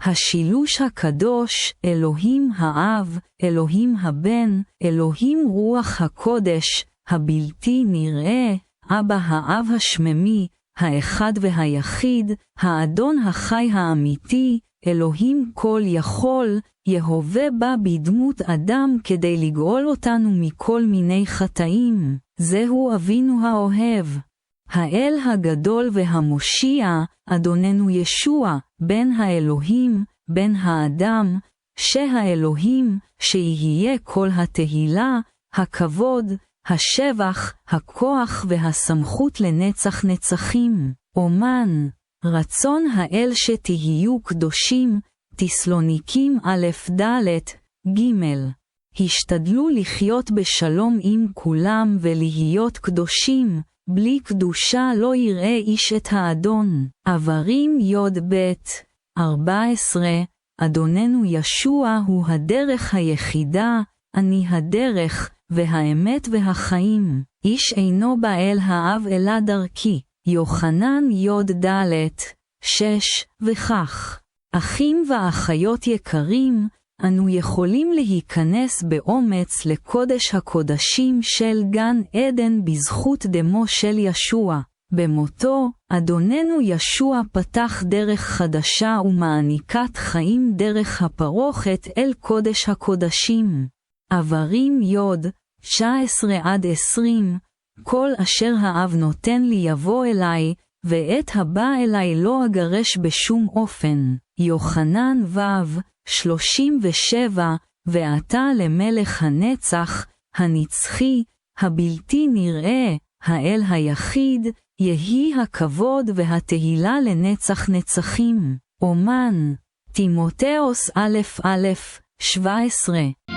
השילוש הקדוש, אלוהים האב, אלוהים הבן, אלוהים רוח הקודש, הבלתי נראה, אבא האב השממי, האחד והיחיד, האדון החי האמיתי, אלוהים כל יכול, יהווה בא בדמות אדם כדי לגאול אותנו מכל מיני חטאים. זהו אבינו האוהב. האל הגדול והמושיע, אדוננו ישוע, בן האלוהים, בן האדם, שהאלוהים, שיהיה כל התהילה, הכבוד, השבח, הכוח והסמכות לנצח נצחים. אומן, רצון האל שתהיו קדושים, תסלוניקים א' ד' ג'. השתדלו לחיות בשלום עם כולם ולהיות קדושים, בלי קדושה לא יראה איש את האדון. עברים י"ב 14. אדוננו ישוע הוא הדרך היחידה, אני הדרך, והאמת והחיים. איש אינו בא אל האב אלא דרכי. יוחנן י"ד 6 וכך. אחים ואחיות יקרים, אנו יכולים להיכנס באומץ לקודש הקודשים של גן עדן בזכות דמו של ישוע. במותו, אדוננו ישוע פתח דרך חדשה ומעניקת חיים דרך הפרוכת אל קודש הקודשים. עברים י' 19-20. כל אשר האב נותן לי יבוא אליי, ואת הבא אליי לא אגרש בשום אופן. יוחנן ו' 37. ואתה למלך הנצח, הנצחי, הבלתי נראה, האל היחיד, יהי הכבוד והתהילה לנצח נצחים. אומן, תימותאוס א' 17.